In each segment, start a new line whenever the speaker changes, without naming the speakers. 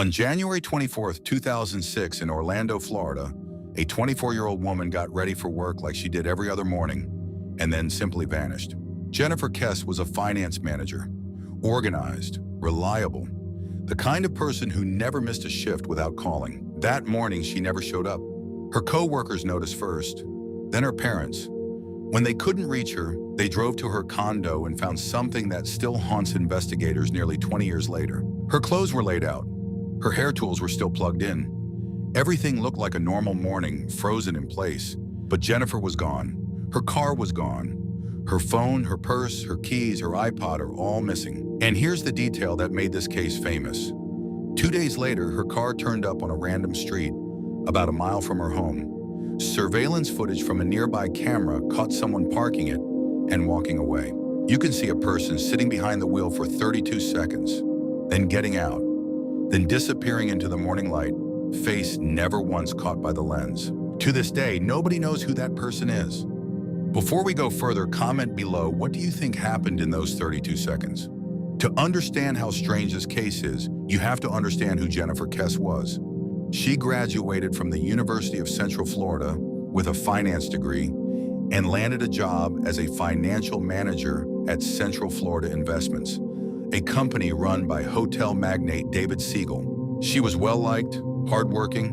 On January 24th, 2006, in Orlando, Florida, a 24-year-old woman got ready for work like she did every other morning and then simply vanished. Jennifer Kesse was a finance manager, organized, reliable, the kind of person who never missed a shift without calling. That morning, she never showed up. Her co-workers noticed first, then her parents. When they couldn't reach her, they drove to her condo and found something that still haunts investigators nearly 20 years later. Her clothes were laid out. Her hair tools were still plugged in. Everything looked like a normal morning, frozen in place. But Jennifer was gone. Her car was gone. Her phone, her purse, her keys, her iPod are all missing. And here's the detail that made this case famous. 2 days later, her car turned up on a random street, about a mile from her home. Surveillance footage from a nearby camera caught someone parking it and walking away. You can see a person sitting behind the wheel for 32 seconds, then getting out, then disappearing into the morning light, face never once caught by the lens. To this day, nobody knows who that person is. Before we go further, comment below, what do you think happened in those 32 seconds? To understand how strange this case is, you have to understand who Jennifer Kesse was. She graduated from the University of Central Florida with a finance degree and landed a job as a financial manager at Central Florida Investments, a company run by hotel magnate David Siegel. She was well-liked, hardworking,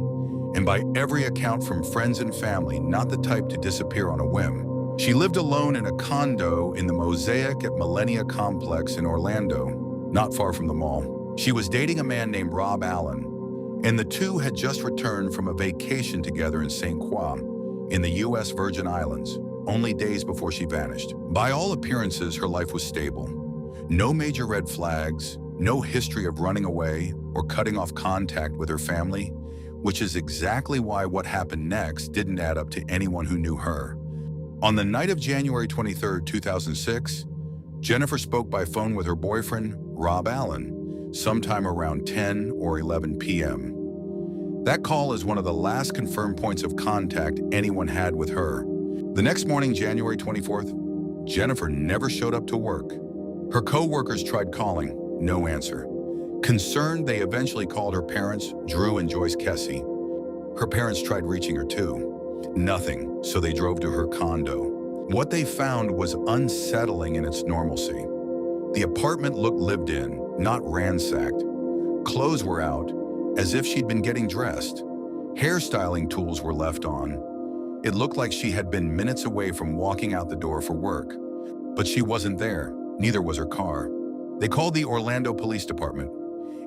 and by every account from friends and family, not the type to disappear on a whim. She lived alone in a condo in the Mosaic at Millennia Complex in Orlando, not far from the mall. She was dating a man named Rob Allen, and the two had just returned from a vacation together in St. Croix in the U.S. Virgin Islands, only days before she vanished. By all appearances, her life was stable. No major red flags, no history of running away or cutting off contact with her family, which is exactly why what happened next didn't add up to anyone who knew her. On the night of January 23rd, 2006, Jennifer spoke by phone with her boyfriend, Rob Allen, sometime around 10 or 11 p.m. That call is one of the last confirmed points of contact anyone had with her. The next morning, January 24th, Jennifer never showed up to work. Her co-workers tried calling, no answer. Concerned, they eventually called her parents, Drew and Joyce Kesse. Her parents tried reaching her too. Nothing, so they drove to her condo. What they found was unsettling in its normalcy. The apartment looked lived in, not ransacked. Clothes were out, as if she'd been getting dressed. Hairstyling tools were left on. It looked like she had been minutes away from walking out the door for work. But she wasn't there. Neither was her car. They called the Orlando Police Department,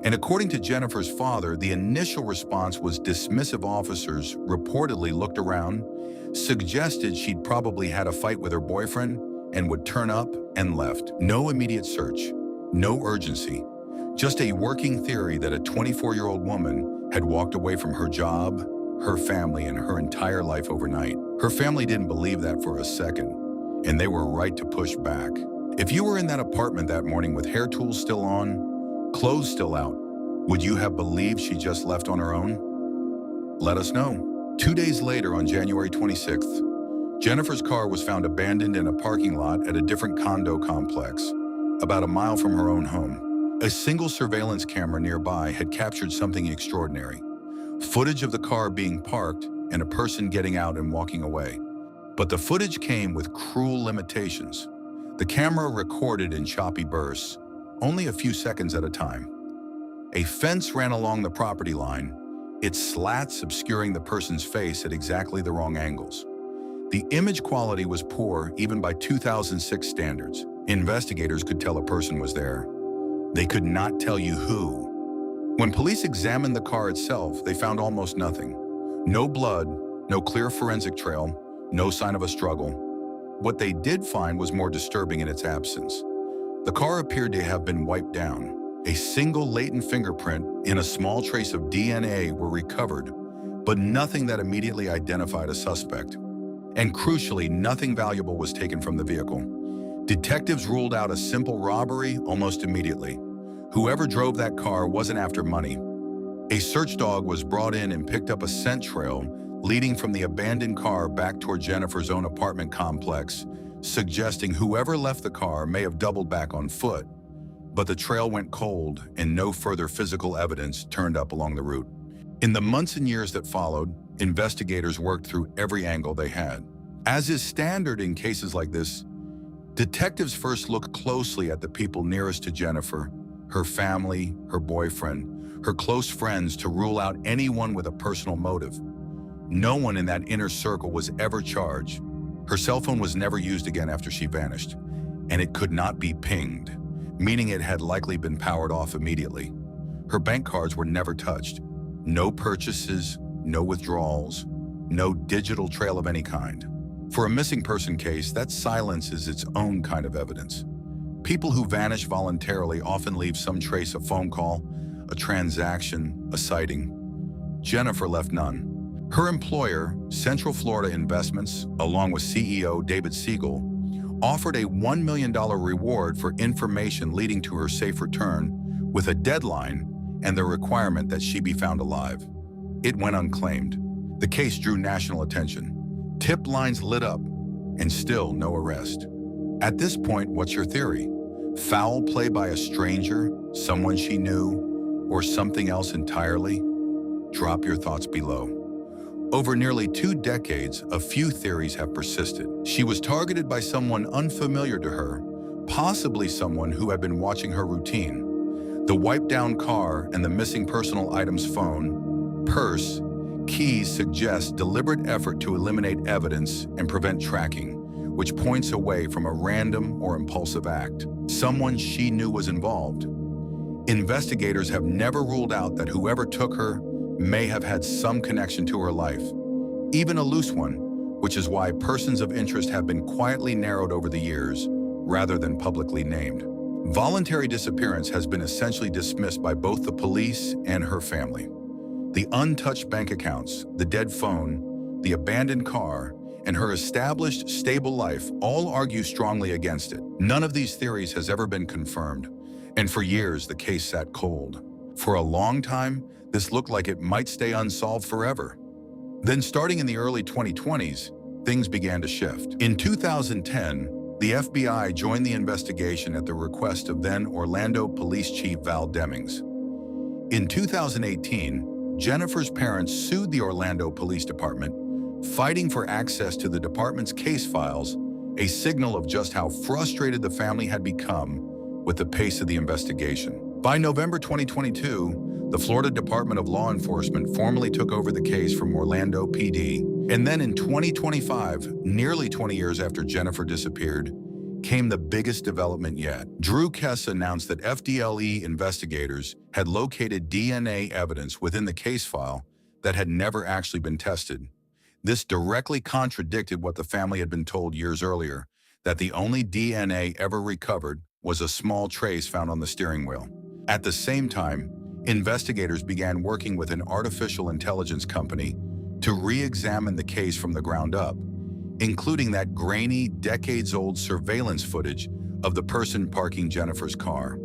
and according to Jennifer's father, the initial response was dismissive. Officers reportedly looked around, suggested she'd probably had a fight with her boyfriend, and would turn up and left. No immediate search, no urgency, just a working theory that a 24-year-old woman had walked away from her job, her family, and her entire life overnight. Her family didn't believe that for a second, and they were right to push back. If you were in that apartment that morning with hair tools still on, clothes still out, would you have believed she just left on her own? Let us know. 2 days later, on January 26th, Jennifer's car was found abandoned in a parking lot at a different condo complex, about a mile from her own home. A single surveillance camera nearby had captured something extraordinary: footage of the car being parked and a person getting out and walking away. But the footage came with cruel limitations. The camera recorded in choppy bursts, only a few seconds at a time. A fence ran along the property line, its slats obscuring the person's face at exactly the wrong angles. The image quality was poor even by 2006 standards. Investigators could tell a person was there. They could not tell you who. When police examined the car itself, they found almost nothing. No blood, no clear forensic trail, no sign of a struggle. What they did find was more disturbing in its absence. The car appeared to have been wiped down. A single latent fingerprint and a small trace of DNA were recovered, but nothing that immediately identified a suspect. And crucially, nothing valuable was taken from the vehicle. Detectives ruled out a simple robbery almost immediately. Whoever drove that car wasn't after money. A search dog was brought in and picked up a scent trail leading from the abandoned car back toward Jennifer's own apartment complex, suggesting whoever left the car may have doubled back on foot. But the trail went cold and no further physical evidence turned up along the route. In the months and years that followed, investigators worked through every angle they had. As is standard in cases like this, detectives first look closely at the people nearest to Jennifer, her family, her boyfriend, her close friends, to rule out anyone with a personal motive. No one in that inner circle was ever charged. Her cell phone was never used again after she vanished, and it could not be pinged, meaning it had likely been powered off immediately. Her bank cards were never touched. No purchases, no withdrawals, no digital trail of any kind. For a missing person case, that silence is its own kind of evidence. People who vanish voluntarily often leave some trace: a phone call, a transaction, a sighting. Jennifer left none. Her employer, Central Florida Investments, along with CEO David Siegel, offered a $1 million reward for information leading to her safe return, with a deadline and the requirement that she be found alive. It went unclaimed. The case drew national attention. Tip lines lit up, and still no arrest. At this point, what's your theory? Foul play by a stranger, someone she knew, or something else entirely? Drop your thoughts below. Over nearly 2 decades, a few theories have persisted. She was targeted by someone unfamiliar to her, possibly someone who had been watching her routine. The wiped-down car and the missing personal items, phone, purse, keys, suggest deliberate effort to eliminate evidence and prevent tracking, which points away from a random or impulsive act. Someone she knew was involved. Investigators have never ruled out that whoever took her may have had some connection to her life, even a loose one, which is why persons of interest have been quietly narrowed over the years, rather than publicly named. Voluntary disappearance has been essentially dismissed by both the police and her family. The untouched bank accounts, the dead phone, the abandoned car, and her established, stable life all argue strongly against it. None of these theories has ever been confirmed, and for years the case sat cold. For a long time, this looked like it might stay unsolved forever. Then, starting in the early 2020s, things began to shift. In 2010, the FBI joined the investigation at the request of then Orlando Police Chief Val Demings. In 2018, Jennifer's parents sued the Orlando Police Department, fighting for access to the department's case files, a signal of just how frustrated the family had become with the pace of the investigation. By November 2022, the Florida Department of Law Enforcement formally took over the case from Orlando PD. And then in 2025, nearly 20 years after Jennifer disappeared, came the biggest development yet. Jennifer Kesse announced that FDLE investigators had located DNA evidence within the case file that had never actually been tested. This directly contradicted what the family had been told years earlier, that the only DNA ever recovered was a small trace found on the steering wheel. At the same time, investigators began working with an artificial intelligence company to re-examine the case from the ground up, including that grainy, decades-old surveillance footage of the person parking Jennifer's car.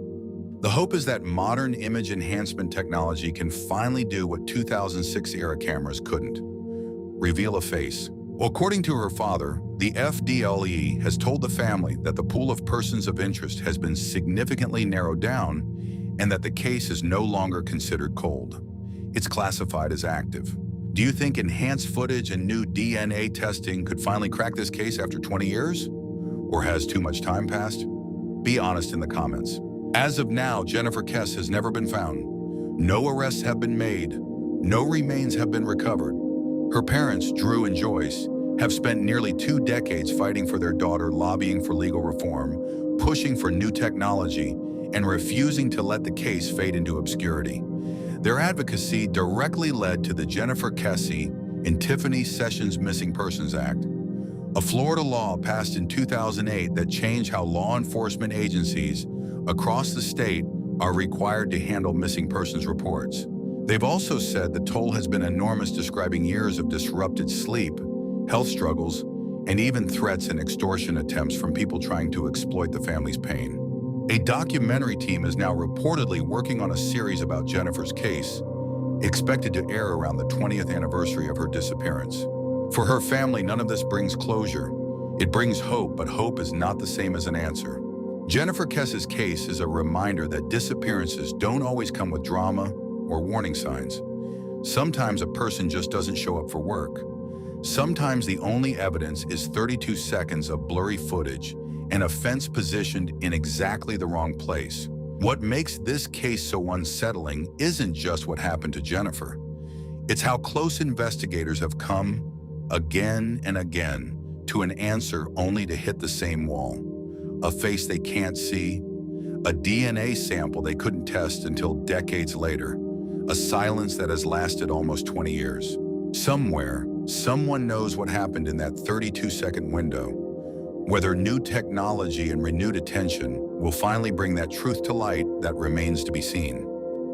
The hope is that modern image enhancement technology can finally do what 2006-era cameras couldn't: reveal a face. According to her father, the FDLE has told the family that the pool of persons of interest has been significantly narrowed down and that the case is no longer considered cold. It's classified as active. Do you think enhanced footage and new DNA testing could finally crack this case after 20 years? Or has too much time passed? Be honest in the comments. As of now, Jennifer Kesse has never been found. No arrests have been made. No remains have been recovered. Her parents, Drew and Joyce, have spent nearly 2 decades fighting for their daughter, lobbying for legal reform, pushing for new technology, and refusing to let the case fade into obscurity. Their advocacy directly led to the Jennifer Kesse and Tiffany Sessions Missing Persons Act, a Florida law passed in 2008 that changed how law enforcement agencies across the state are required to handle missing persons reports. They've also said the toll has been enormous, describing years of disrupted sleep, health struggles, and even threats and extortion attempts from people trying to exploit the family's pain. A documentary team is now reportedly working on a series about Jennifer's case, expected to air around the 20th anniversary of her disappearance. For her family, none of this brings closure. It brings hope, but hope is not the same as an answer. Jennifer Kesse's case is a reminder that disappearances don't always come with drama or warning signs. Sometimes a person just doesn't show up for work. Sometimes the only evidence is 32 seconds of blurry footage and a fence positioned in exactly the wrong place. What makes this case so unsettling isn't just what happened to Jennifer. It's how close investigators have come, again and again, to an answer only to hit the same wall. A face they can't see, a DNA sample they couldn't test until decades later, a silence that has lasted almost 20 years. Somewhere, someone knows what happened in that 32-second window. Whether new technology and renewed attention will finally bring that truth to light, that remains to be seen.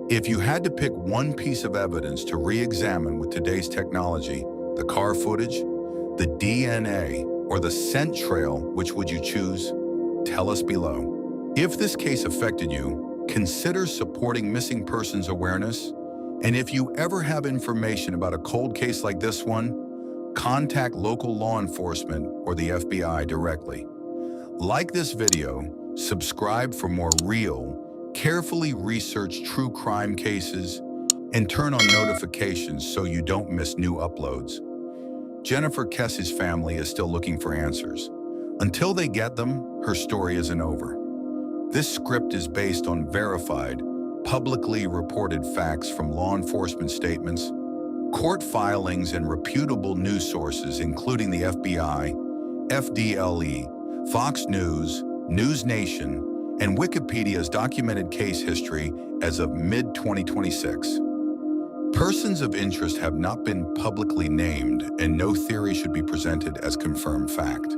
If you had to pick one piece of evidence to re-examine with today's technology, the car footage, the DNA, or the scent trail, which would you choose? Tell us below. If this case affected you, consider supporting missing persons awareness. And if you ever have information about a cold case like this one, contact local law enforcement or the FBI directly. Like this video, subscribe for more real, carefully researched true crime cases, and turn on notifications so you don't miss new uploads. Jennifer Kesse's family is still looking for answers. Until they get them, her story isn't over. This script is based on verified, publicly reported facts from law enforcement statements, court filings, and reputable news sources including the FBI, FDLE, Fox News, News Nation, and Wikipedia's documented case history as of mid-2026. Persons of interest have not been publicly named, and no theory should be presented as confirmed fact.